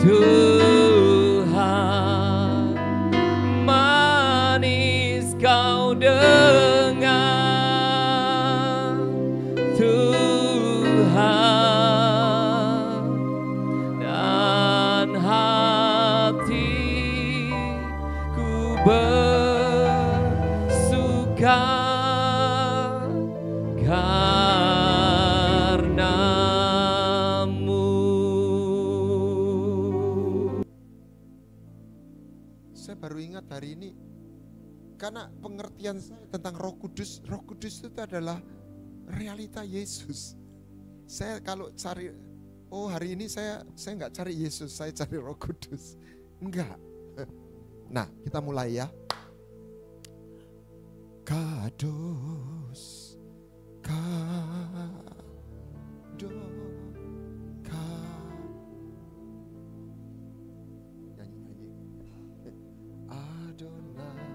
Tuhan, manis kau dengar Tuhan, dan hatiku bersuka karenamu. Saya baru ingat hari ini, karena pengertian saya tentang Roh Kudus itu adalah realita Yesus. Saya kalau cari, oh hari ini saya nggak cari Yesus, saya cari Roh Kudus. Enggak. Nah, kita mulai ya. Kados, kados, nyanyi. Adonai,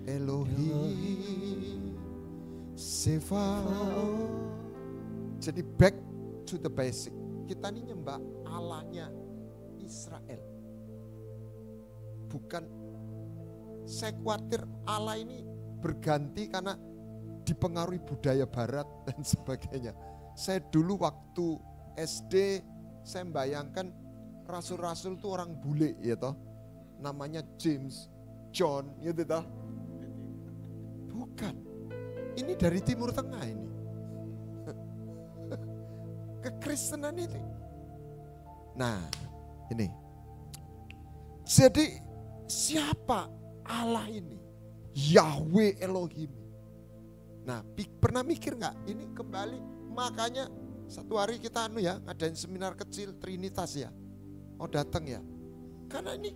Elohim, Sevaot. Jadi back to the basic. Kita ini nyembah Allahnya Israel. Bukan, saya khawatir Allah ini berganti karena dipengaruhi budaya barat dan sebagainya. Saya dulu waktu SD, saya membayangkan rasul-rasul itu orang bule ya toh. Namanya James, John gitu toh. Bukan. Ini dari Timur Tengah ini. Kekristenan itu. Nah, ini. Jadi siapa Allah ini? Yahweh Elohim. Nah, pernah mikir nggak? Ini kembali, makanya satu hari kita ngadain seminar kecil Trinitas ya. Oh datang ya. Karena ini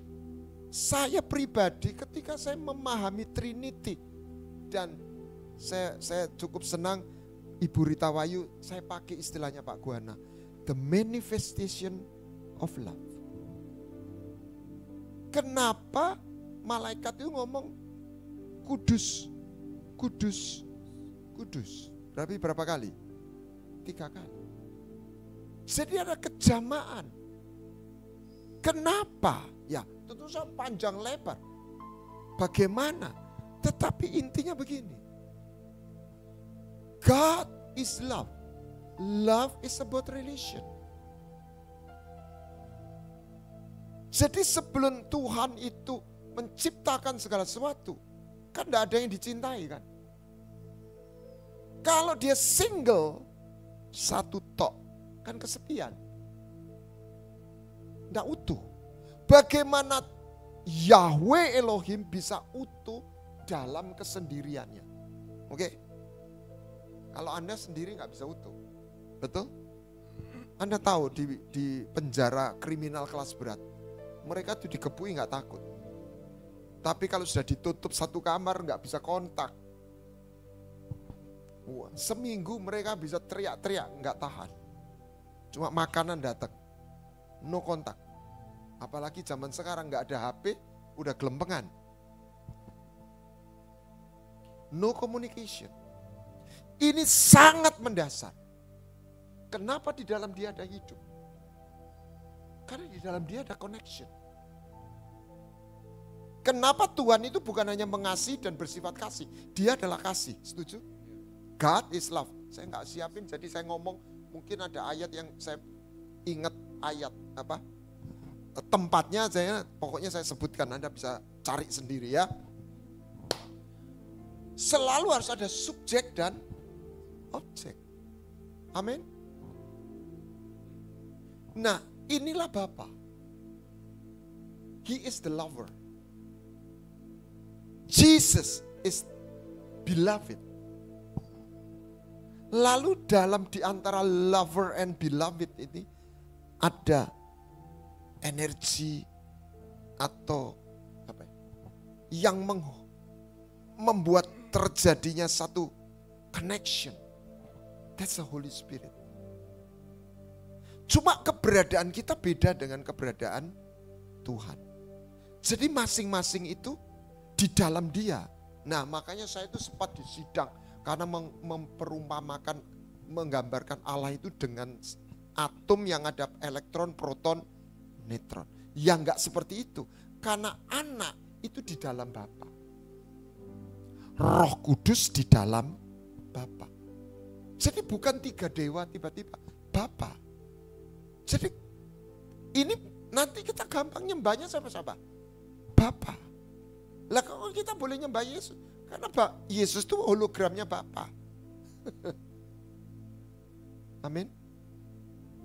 saya pribadi ketika saya memahami Trinity, dan saya cukup senang Ibu Rita Wayu, saya pakai istilahnya Pak Guana, the manifestation of love. Kenapa malaikat itu ngomong kudus, kudus, kudus? Berapa kali? 3 kali. Jadi ada kejamaan. Kenapa? Ya tentu saja panjang lebar. Bagaimana? Tetapi intinya begini. God is love. Love is about relation. Jadi sebelum Tuhan itu menciptakan segala sesuatu, kan tidak ada yang dicintai kan. Kalau dia single, satu tok, kan kesepian. Tidak utuh. Bagaimana Yahweh Elohim bisa utuh dalam kesendiriannya? Oke? Kalau Anda sendiri nggak bisa utuh. Betul? Anda tahu di penjara kriminal kelas berat, mereka tuh dikepui nggak takut. Tapi kalau sudah ditutup satu kamar nggak bisa kontak. Wah, seminggu mereka bisa teriak-teriak nggak tahan. Cuma makanan datang, no kontak. Apalagi zaman sekarang nggak ada HP, udah gelempengan. No communication. Ini sangat mendasar. Kenapa di dalam dia ada hidup? Karena di dalam dia ada connection. Kenapa Tuhan itu bukan hanya mengasihi dan bersifat kasih. Dia adalah kasih, setuju? God is love. Saya nggak siapin, jadi saya ngomong. Mungkin ada ayat yang saya ingat ayat apa tempatnya, pokoknya saya sebutkan. Anda bisa cari sendiri ya. Selalu harus ada subjek dan objek. Amin. Nah, inilah Bapa. He is the lover. Jesus is beloved. Lalu dalam di antara lover and beloved ini ada energi atau apa yang membuat terjadinya satu connection. That's the Holy Spirit. Cuma keberadaan kita beda dengan keberadaan Tuhan. Jadi masing-masing itu di dalam dia. Nah makanya saya itu sempat di sidang. Karena memperumpamakan, menggambarkan Allah itu dengan atom yang ada elektron, proton, neutron. Yang enggak seperti itu. Karena anak itu di dalam Bapa. Roh Kudus di dalam Bapa. Jadi bukan 3 dewa tiba-tiba. Bapa. Jadi ini nanti kita gampang nyembahnya siapa-siapa? Bapa. Lah kalau kita boleh nyembah Yesus. Karena Yesus itu hologramnya Bapa. Amin.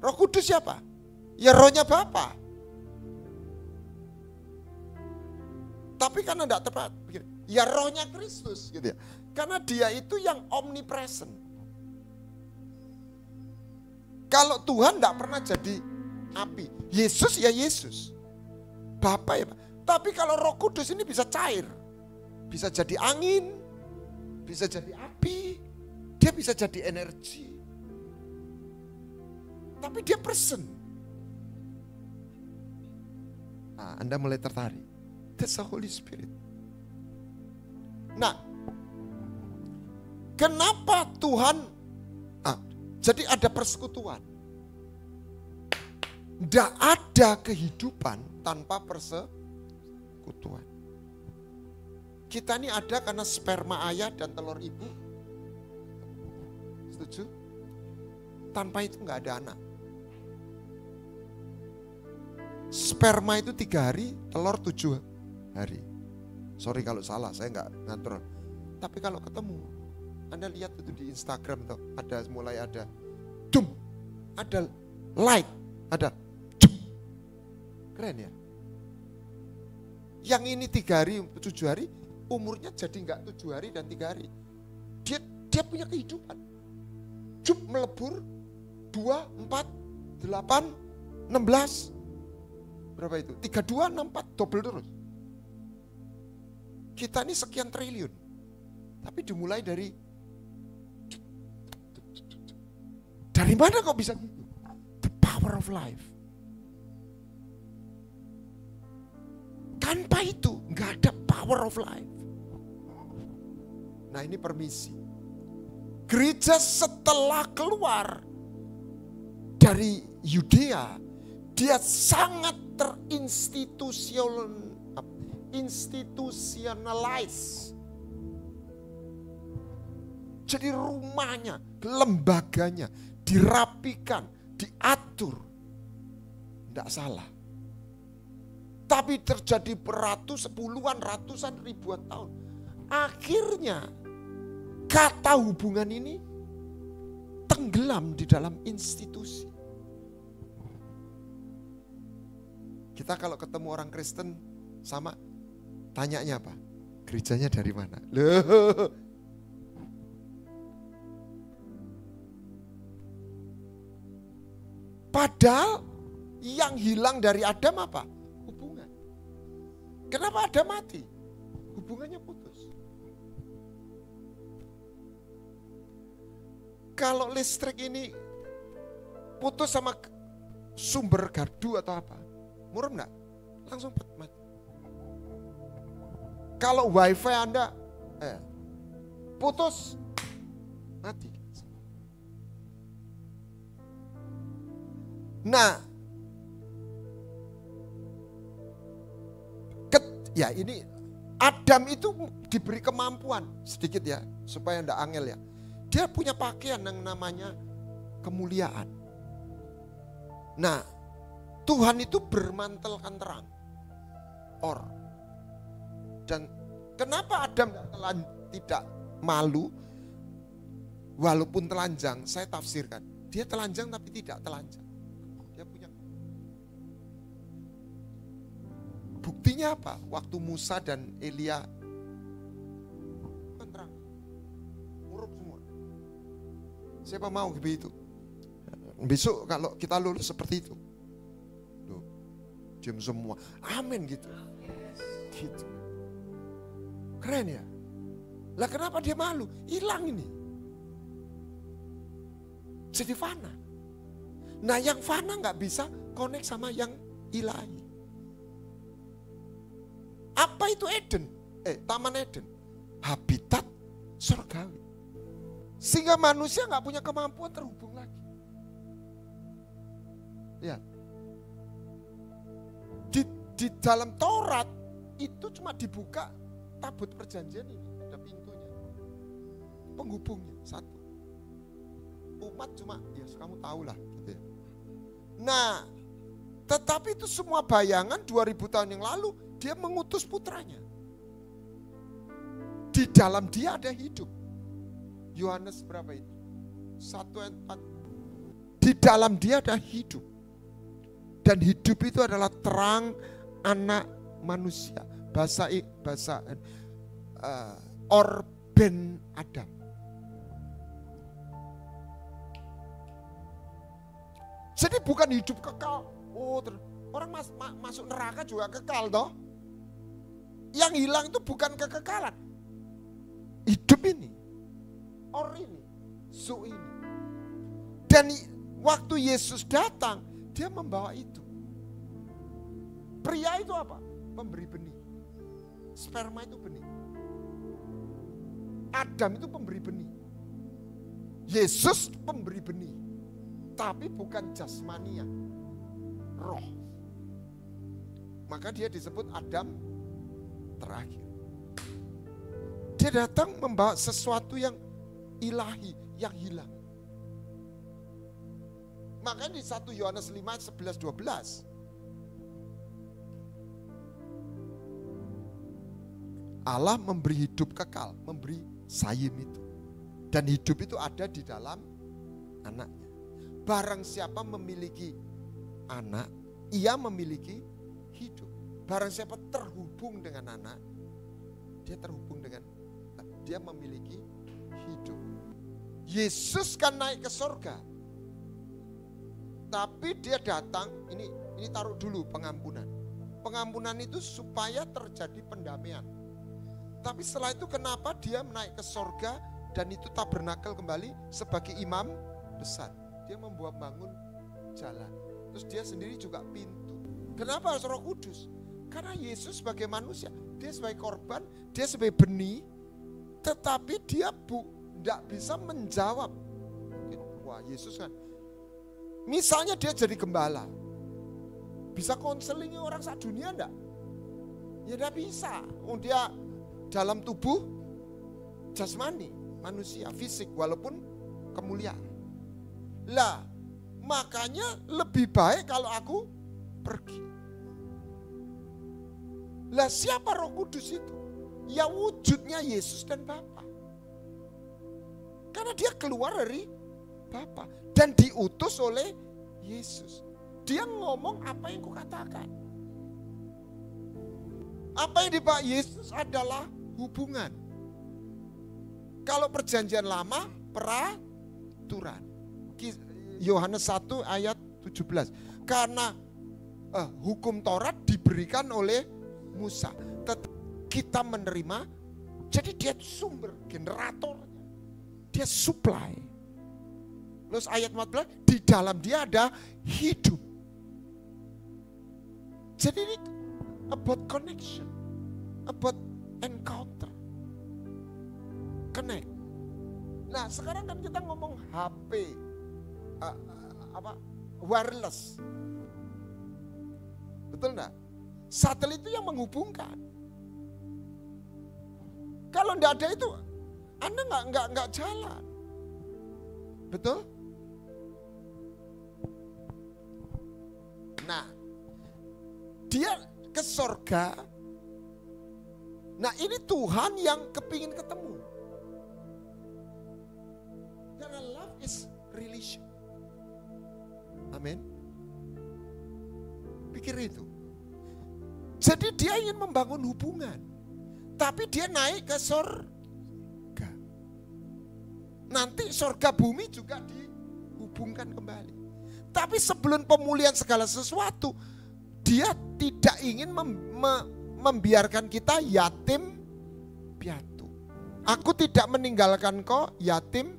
Roh Kudus siapa? Ya rohnya Bapa. Tapi karena tidak tepat, ya rohnya Kristus gitu ya. Karena dia itu yang omnipresent. Kalau Tuhan tidak pernah jadi api, Yesus ya Yesus, Bapa ya. Tapi kalau Roh Kudus ini bisa cair, bisa jadi angin, bisa jadi api, dia bisa jadi energi. Tapi dia person. Nah, Anda mulai tertarik. That's the Holy Spirit. Nah, kenapa Tuhan, jadi ada persekutuan. Tidak ada kehidupan tanpa persekutuan. Kita ini ada karena sperma ayah dan telur ibu. Setuju? Tanpa itu nggak ada anak. Sperma itu 3 hari, telur 7 hari. Sorry kalau salah, saya nggak ngatur. Tapi kalau ketemu, Anda lihat itu di Instagram tuh, mulai ada dum, ada light, ada dum. Keren ya. Yang ini 3 hari, 7 hari, umurnya jadi nggak 7 hari dan 3 hari. Dia punya kehidupan. Jup melebur 2, 4, 8, 16. Berapa itu? 32, 64, double terus. Kita ini sekian triliun. Tapi dimulai dari mana kok bisa gitu? The power of life. Tanpa itu nggak ada power of life. Nah ini permisi. Gereja setelah keluar dari Yudea, dia sangat institutionalize. Jadi rumahnya, lembaganya dirapikan, diatur. Tidak salah. Tapi terjadi puluhan, ratusan, ribuan tahun. Akhirnya kata hubungan ini tenggelam di dalam institusi. Kita kalau ketemu orang Kristen sama tanyanya apa? Gerejanya dari mana? Loh. Padahal yang hilang dari Adam apa? Hubungan. Kenapa Adam mati? Hubungannya putus. Kalau listrik ini putus sama sumber gardu atau apa? Murem enggak? Langsung mati. Kalau wifi Anda putus, mati. Nah, ya ini Adam itu diberi kemampuan sedikit ya, supaya enggak angel ya. Dia punya pakaian yang namanya kemuliaan. Nah, Tuhan itu bermantelkan terang. Dan kenapa Adam tidak malu walaupun telanjang? Saya tafsirkan. Dia telanjang tapi tidak telanjang. Dia punya. Buktinya apa? Waktu Musa dan Elia kan terang. Muruk semua. Siapa mau begitu? Besok kalau kita lulus seperti itu. Loh, diam semua. Amin gitu. Gitu. Keren ya? Lah kenapa dia malu? Hilang ini. Jadi fana. Nah yang fana gak bisa connect sama yang ilahi. Apa itu Eden? Taman Eden. Habitat surgawi. Sehingga manusia gak punya kemampuan terhubung lagi. Lihat. Di dalam Taurat itu cuma dibuka tabut perjanjian ini, ada pintunya. Penghubungnya satu. Umat cuma, ya kamu tahu lah gitu ya. Nah, tetapi itu semua bayangan 2000 tahun yang lalu, dia mengutus putranya. Di dalam dia ada hidup. Yohanes berapa itu? 1:4. Di dalam dia ada hidup. Dan hidup itu adalah terang anak manusia. Bahasa Orben Adam. Jadi bukan hidup kekal. Oh, orang masuk neraka juga kekal toh. Yang hilang itu bukan kekekalan. Hidup ini. Or ini. Su ini. Dan waktu Yesus datang, dia membawa itu. Pria itu apa? Pemberi benih. Sperma itu benih. Adam itu pemberi benih. Yesus pemberi benih. Tapi bukan jasmania. Roh. Maka dia disebut Adam terakhir. Dia datang membawa sesuatu yang ilahi, yang hilang. Makanya di 1 Yohanes 5, 11, 12. Allah memberi hidup kekal, memberi sayim itu. Dan hidup itu ada di dalam anaknya. Barang siapa memiliki anak, ia memiliki hidup. Barang siapa terhubung dengan anak, dia memiliki hidup. Yesus kan naik ke surga. Tapi dia datang, ini taruh dulu pengampunan. Pengampunan itu supaya terjadi pendamaian. Tapi setelah itu kenapa dia naik ke surga dan itu tabernakel kembali sebagai imam besar. Dia membuat bangun jalan. Terus dia sendiri juga pintu. Kenapa harus Roh Kudus? Karena Yesus sebagai manusia, dia sebagai korban, dia sebagai benih. Tetapi dia tidak bisa menjawab. Wah, Yesus kan. Misalnya dia jadi gembala. Bisa konseling orang sadunia enggak? Ya tidak bisa. Dia dalam tubuh jasmani, manusia, fisik, walaupun kemuliaan. Lah, makanya lebih baik kalau aku pergi. Lah siapa Roh Kudus itu? Ya wujudnya Yesus dan Bapa. Karena dia keluar dari Bapa dan diutus oleh Yesus. Dia ngomong apa yang kukatakan. Apa yang dibawa Yesus adalah hubungan. Kalau perjanjian lama, peraturan. Yohanes 1 ayat 17. Karena hukum Taurat diberikan oleh Musa. Kita menerima, jadi dia sumber, generator. Dia supply. Terus ayat 14, di dalam dia ada hidup. Jadi ini about connection, about encounter, connect. Nah sekarang kan kita ngomong HP, wireless, betul enggak? Satelit itu yang menghubungkan. Kalau enggak ada itu, Anda enggak jalan, betul? Nah, dia ke surga. Nah ini Tuhan yang kepingin ketemu. Karena love is relation. Amin. Pikir itu. Jadi dia ingin membangun hubungan. Tapi dia naik ke surga. Nanti surga bumi juga dihubungkan kembali. Tapi sebelum pemulihan segala sesuatu, dia tidak ingin membiarkan kita yatim piatu. Aku tidak meninggalkan kau yatim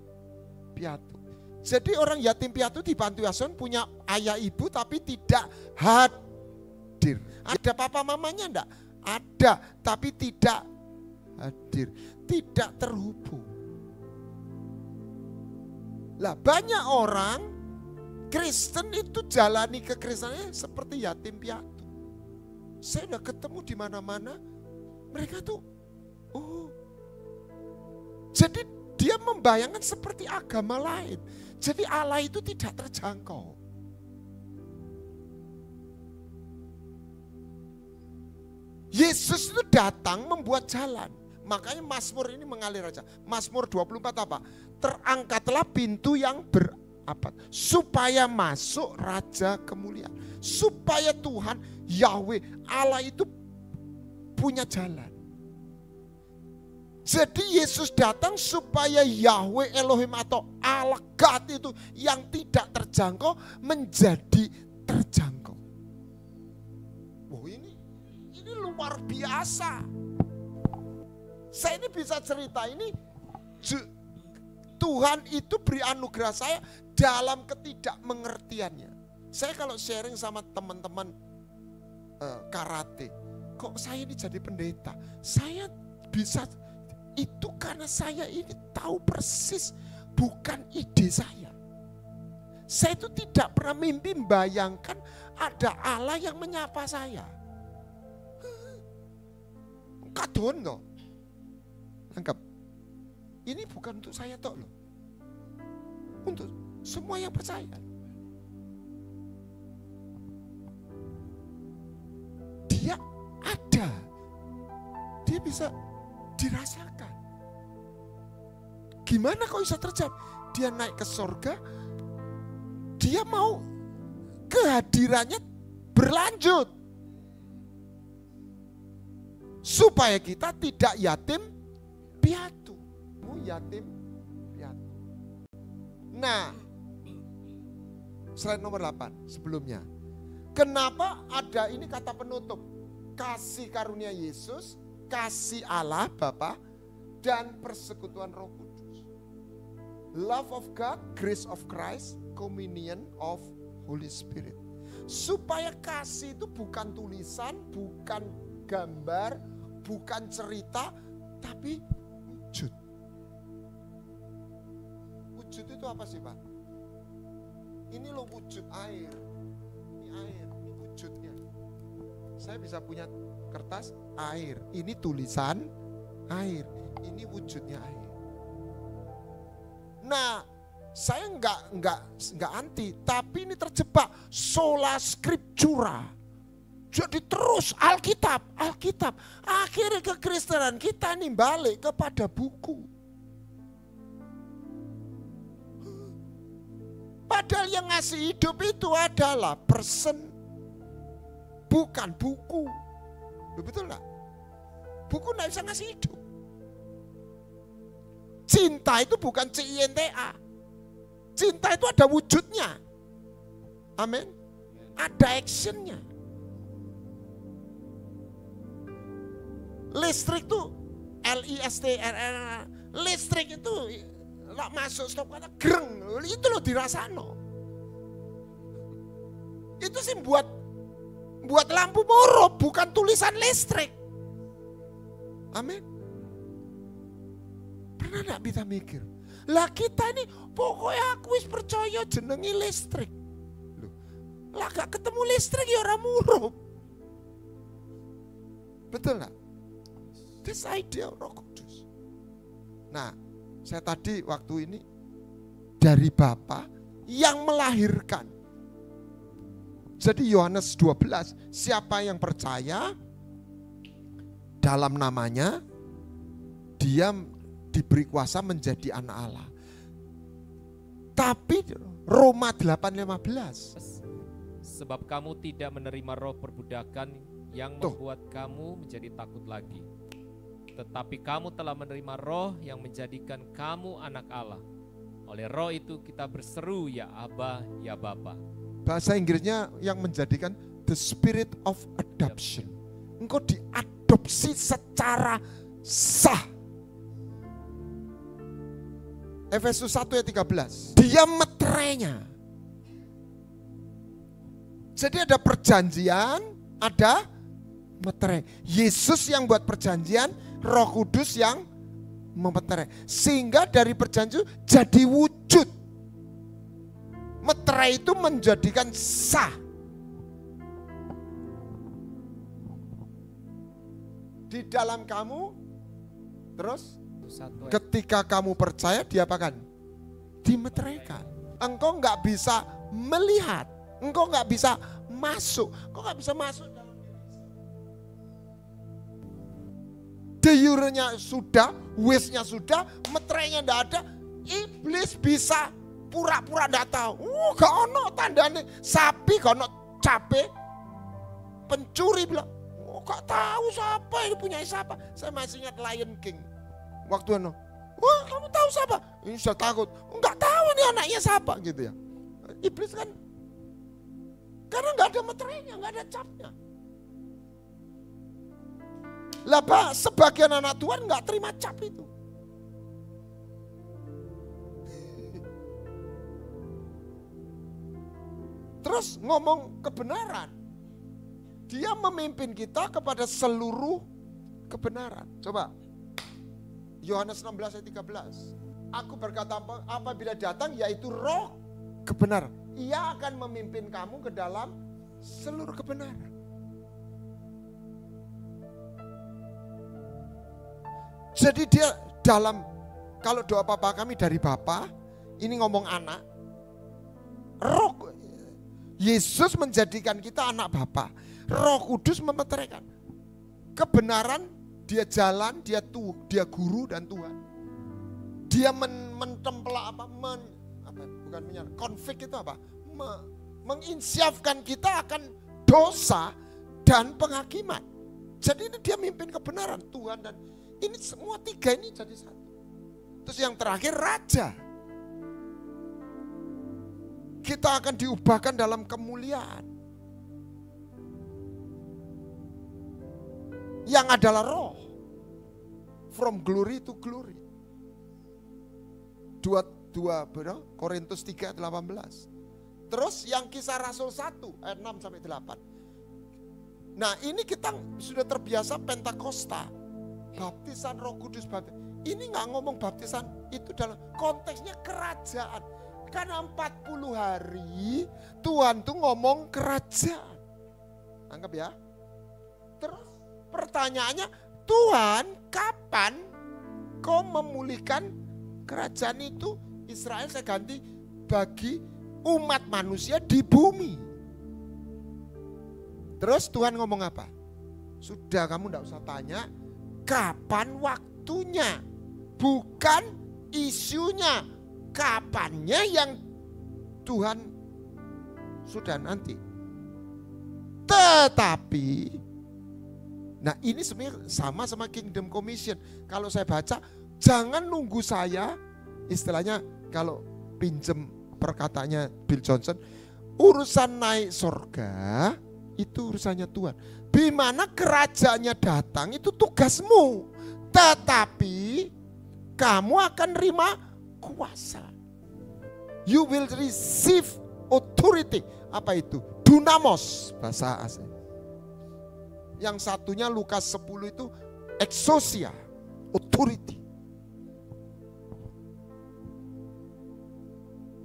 piatu. Jadi orang yatim piatu di panti asuhan punya ayah ibu tapi tidak hadir. Ada papa mamanya enggak? Ada, tapi tidak hadir. Tidak terhubung. Lah banyak orang Kristen itu jalani kekristenannya seperti yatim piatu. Saya udah ketemu di mana-mana, mereka tuh, oh, jadi dia membayangkan seperti agama lain. Jadi Allah itu tidak terjangkau. Yesus itu datang membuat jalan. Makanya Mazmur ini mengalir aja. Mazmur 24 apa? Terangkatlah pintu yang berabad, supaya masuk Raja kemuliaan. Supaya Tuhan, Yahweh, Allah itu punya jalan. Jadi Yesus datang supaya Yahweh Elohim atau Allah God itu yang tidak terjangkau menjadi terjangkau. Wow, ini luar biasa. Saya ini bisa cerita ini, Tuhan itu beri anugerah saya dalam ketidakmengertiannya. Saya kalau sharing sama teman-teman karate, kok saya ini jadi pendeta? Saya bisa itu karena saya ini tahu persis bukan ide saya. Saya itu tidak pernah mimpi membayangkan ada Allah yang menyapa saya. Kadon loh. Anggap, ini bukan untuk saya toh loh. Untuk semua yang percaya. Dia ada. Dia bisa dirasakan. Gimana kok bisa terjadi? Dia naik ke surga, dia mau kehadirannya berlanjut. Supaya kita tidak yatim piatu. Yatim piatu. Nah, slide nomor 8 sebelumnya. Kenapa ada ini kata penutup? Kasih karunia Yesus, kasih Allah Bapa, dan persekutuan Roh Kudus. Love of God, grace of Christ, communion of Holy Spirit. Supaya kasih itu bukan tulisan, bukan gambar, bukan cerita, tapi wujud. Wujud itu apa sih Pak? Ini loh wujud air. Ini air, ini wujudnya. Saya bisa punya kertas air, ini tulisan air, ini wujudnya air. Nah, saya enggak anti, tapi ini terjebak sola scriptura. Jadi terus Alkitab. Akhirnya kekristenan kita ini balik kepada buku. Padahal yang ngasih hidup itu adalah person, bukan buku. Betul enggak? Buku enggak bisa ngasih hidup. Cinta itu bukan cinta. Cinta itu ada wujudnya. Amin. Ada actionnya. Listrik itu LISTRR. Listrik itu lah masuk stop kata greng. Itu loh dirasano. Itu sih buat lampu moro, bukan tulisan listrik. Amin. Pernah gak bisa mikir? Lah kita ini pokoknya aku wis percaya jenengi listrik. Loh, lah gak ketemu listrik ya ora murup. Betul gak? This idea Roh Kudus. Nah, saya tadi waktu ini dari Bapa yang melahirkan. Jadi Yohanes 12, siapa yang percaya dalam namanya, dia diberi kuasa menjadi anak Allah. Tapi Roma 8:15. Sebab kamu tidak menerima roh perbudakan yang membuat kamu menjadi takut lagi. Tetapi kamu telah menerima roh yang menjadikan kamu anak Allah. Oleh roh itu kita berseru ya Aba, ya Bapa. Bahasa Inggrisnya yang menjadikan the spirit of adoption. Engkau diadopsi secara sah. Efesus 1:13. Dia meterainya. Jadi ada perjanjian, ada meterai. Yesus yang buat perjanjian, Roh Kudus yang memeterai. Sehingga dari perjanjian jadi wujud. Meterai itu menjadikan sah. Di dalam kamu, terus ketika kamu percaya diapakan? Dimeteraikan. Engkau nggak bisa melihat, engkau nggak bisa masuk, engkau nggak bisa masuk dalam diri. Deyurnya sudah, wisnya sudah, meterainya nggak ada, iblis bisa pura-pura nggak tahu. Gak ono tandane sapi, gak ono cabe, pencuri bilang, gak tahu siapa ini punya siapa. Saya masih ingat Lion King. Waktu itu, wah kamu tahu siapa? Ini saya takut. Enggak tahu nih anaknya siapa gitu ya. Iblis kan, karena nggak ada meterainya, nggak ada capnya. Lah Pak, sebagian anak Tuhan nggak terima cap itu. Terus ngomong kebenaran. Dia memimpin kita kepada seluruh kebenaran. Coba. Yohanes 16 ayat 13. Aku berkata apabila datang yaitu roh kebenaran. Ia akan memimpin kamu ke dalam seluruh kebenaran. Jadi dia dalam, kalau doa Bapa kami dari Bapa, ini ngomong anak. Roh Yesus menjadikan kita anak Bapa. Roh Kudus memeteraikan. Kebenaran, dia jalan, dia guru dan Tuhan. Dia mentempela konflik itu apa? Menginsyafkan kita akan dosa dan penghakiman. Jadi ini dia mimpin kebenaran, Tuhan dan ini semua tiga ini jadi satu. Terus yang terakhir raja. Kita akan diubahkan dalam kemuliaan. Yang adalah roh. From glory to glory. 2 Korintus 3:18. Terus yang Kisah Rasul 1 ayat 6 sampai 8. Nah, ini kita sudah terbiasa Pentakosta. Baptisan Roh Kudus. Ini nggak ngomong baptisan, itu dalam konteksnya kerajaan. Karena 40 hari Tuhan tuh ngomong kerajaan. Anggap ya. Terus pertanyaannya, Tuhan kapan kau memulihkan kerajaan itu? Israel saya ganti bagi umat manusia di bumi. Terus Tuhan ngomong apa? Sudah, kamu enggak usah tanya kapan waktunya. Bukan isunya. Kapannya yang Tuhan sudah nanti. Tetapi, nah ini sebenarnya sama Kingdom Commission. Kalau saya baca, jangan nunggu saya, istilahnya kalau pinjem perkataannya Bill Johnson, urusan naik surga itu urusannya Tuhan. Bimana kerajaannya datang itu tugasmu. Tetapi kamu akan terima kuasa. You will receive authority. Apa itu? Dunamos bahasa asing. Yang satunya Lukas 10 itu exousia, authority.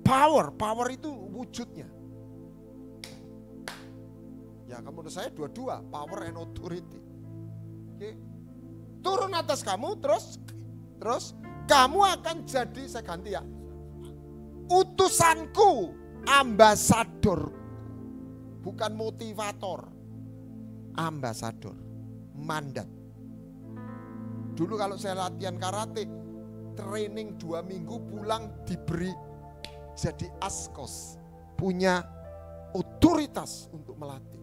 Power itu wujudnya. Ya menurut saya dua-dua, power and authority. Oke. Turun atas kamu, terus kamu akan jadi, saya ganti ya, utusanku, ambasador, bukan motivator, ambasador, mandat. Dulu kalau saya latihan karate, training 2 minggu, pulang diberi jadi askos, punya otoritas untuk melatih.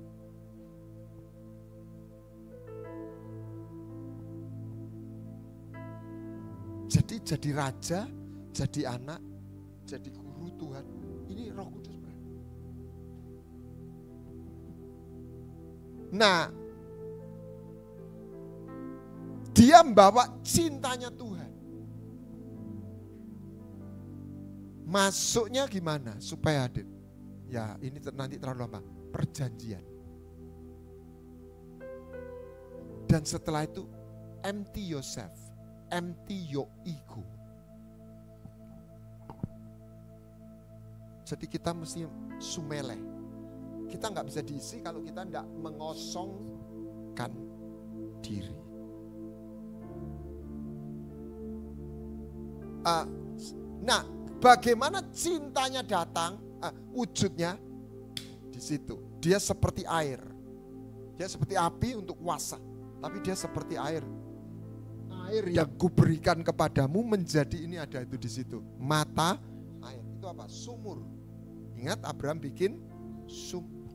Jadi raja, jadi anak, jadi guru Tuhan. Ini Roh Kudus. Nah, dia membawa cintanya Tuhan. Masuknya gimana supaya hadir? Ya ini nanti terlalu lama. Perjanjian. Dan setelah itu empty yourself. Empty your ego. Jadi kita mesti sumele. Kita nggak bisa diisi kalau kita nggak mengosongkan diri. Nah, bagaimana cintanya datang, wujudnya di situ. Dia seperti air. Dia seperti api untuk kuasa, tapi dia seperti air. Air yang kuberikan kepadamu menjadi ini ada itu di situ. Mata air. Itu apa? Sumur. Ingat Abraham bikin sumur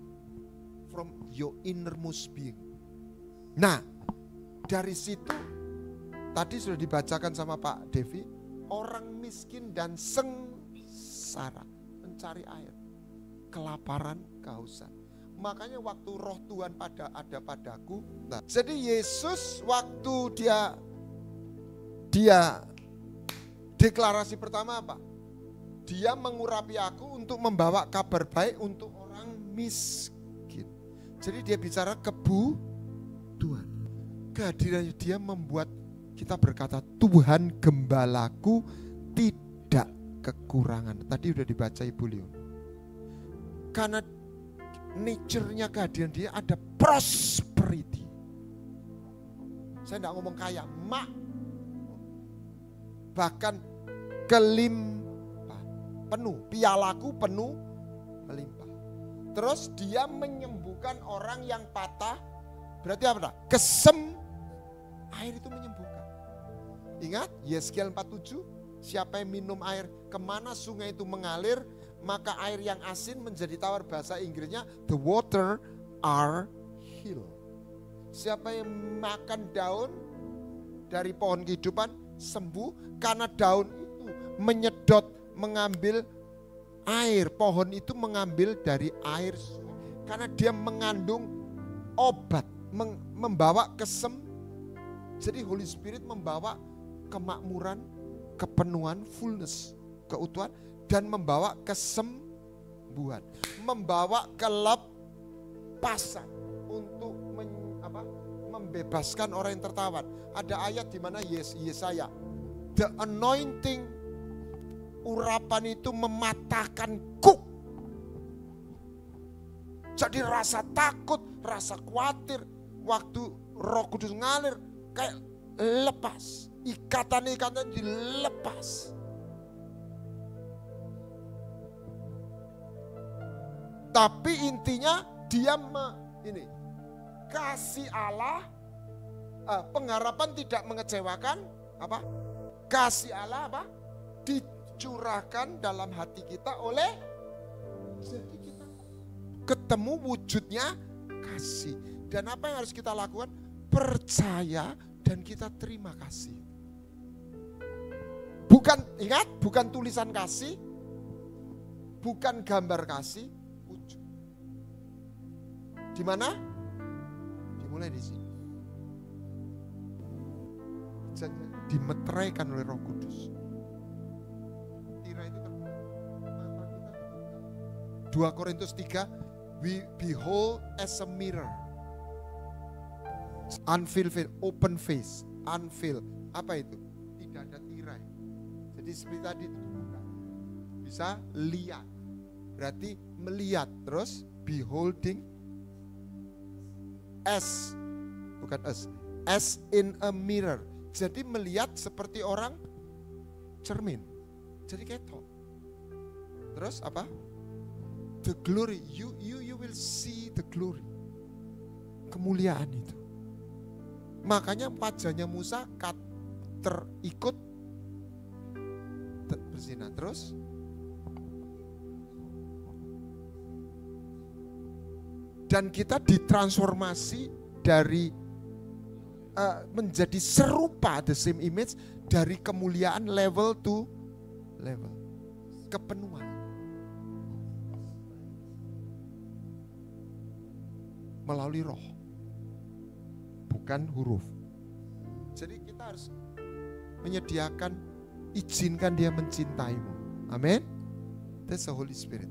from your innermost being. Nah, dari situ tadi sudah dibacakan sama Pak Devi, orang miskin dan sengsara mencari air, kelaparan, kehausan. Makanya waktu roh Tuhan ada padaku. Nah, jadi Yesus waktu dia deklarasi pertama apa? Dia mengurapi aku untuk membawa kabar baik untuk orang miskin. Jadi dia bicara kebutuhan. Kehadirannya dia membuat kita berkata, Tuhan gembalaku tidak kekurangan. Tadi udah dibaca Ibu Leon. Karena nature-nya kehadiran dia ada prosperity. Saya tidak ngomong kaya, bahkan penuh, pialaku penuh melimpah. Terus dia menyembuhkan orang yang patah. Berarti apa? Air itu menyembuhkan. Ingat Yeskiel 47, siapa yang minum air kemana sungai itu mengalir, maka air yang asin menjadi tawar. Bahasa Inggrisnya the water are healed. Siapa yang makan daun dari pohon kehidupan sembuh, karena daun itu menyedot, mengambil air. Pohon itu mengambil dari air sungai. Karena dia mengandung obat, membawa Jadi Holy Spirit membawa kemakmuran, kepenuhan, fullness, keutuhan, dan membawa kesembuhan, membawa kelepasan untuk membebaskan orang yang tertawan. Ada ayat di mana Yesaya, the anointing, urapan itu mematahkan kuk. Jadi rasa takut, rasa khawatir, waktu Roh Kudus ngalir kayak lepas, ikatan-ikatan dilepas. Tapi intinya dia kasih Allah, pengharapan tidak mengecewakan, kasih Allah dicurahkan dalam hati kita oleh, jadi kita ketemu wujudnya kasih. Dan apa yang harus kita lakukan? Percaya dan kita terima kasih. Bukan tulisan kasih, bukan gambar kasih, wujud. Di mana? Dimulai di sini. Dimeteraikan oleh Roh Kudus. Tirai itu terbuka. Mata kita terbuka. 2 Korintus 3, we behold as a mirror. Unveiled, open face, unveiled. Apa itu? Tidak ada tirai. Jadi seperti tadi itu dibuka. Bisa lihat. Berarti melihat. Terus beholding as, bukan as in a mirror. Jadi melihat seperti orang cermin. Jadi ketok. Terus apa? The glory, you will see the glory. Kemuliaan itu. Makanya wajahnya Musa terikut bersinar. Terus dan kita ditransformasi dari menjadi serupa, the same image, dari kemuliaan level to level, kepenuhan. Melalui roh, bukan huruf. Jadi kita harus menyediakan, izinkan dia mencintaimu. Amin. That's the Holy Spirit.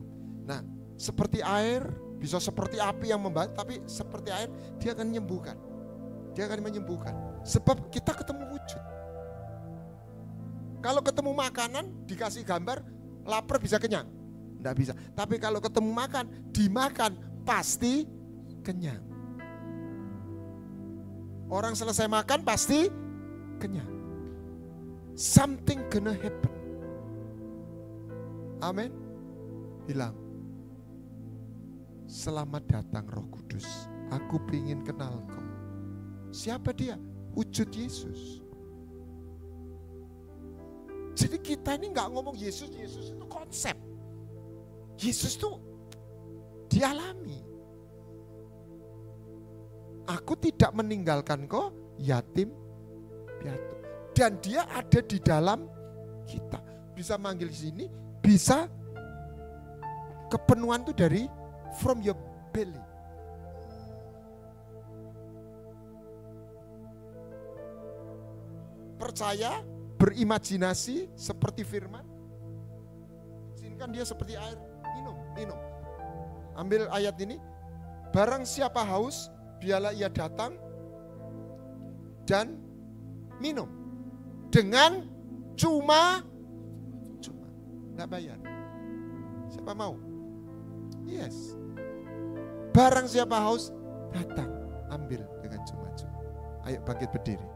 Nah, seperti air, bisa seperti api yang membara, tapi seperti air dia akan menyembuhkan. Dia akan menyembuhkan. Sebab kita ketemu wujud. Kalau ketemu makanan, dikasih gambar, lapar bisa kenyang. Enggak bisa. Tapi kalau ketemu makan, dimakan pasti kenyang. Orang selesai makan pasti kenyang. Something gonna happen. Amin. Bilang, selamat datang Roh Kudus. Aku ingin kenal kau. Siapa dia? Wujud Yesus. Jadi kita ini nggak ngomong Yesus, Yesus itu konsep. Yesus itu dialami. Aku tidak meninggalkan kau yatim piatu. Dan dia ada di dalam kita. Bisa manggil sini, bisa kepenuhan itu dari from your belly. Percaya, berimajinasi seperti firman. Izinkan dia seperti air, minum. Ambil ayat ini. Barang siapa haus, biarlah ia datang dan minum. Dengan cuma, enggak bayar. Siapa mau? Yes. Barang siapa haus, datang, ambil dengan cuma-cuma. Ayo bangkit berdiri.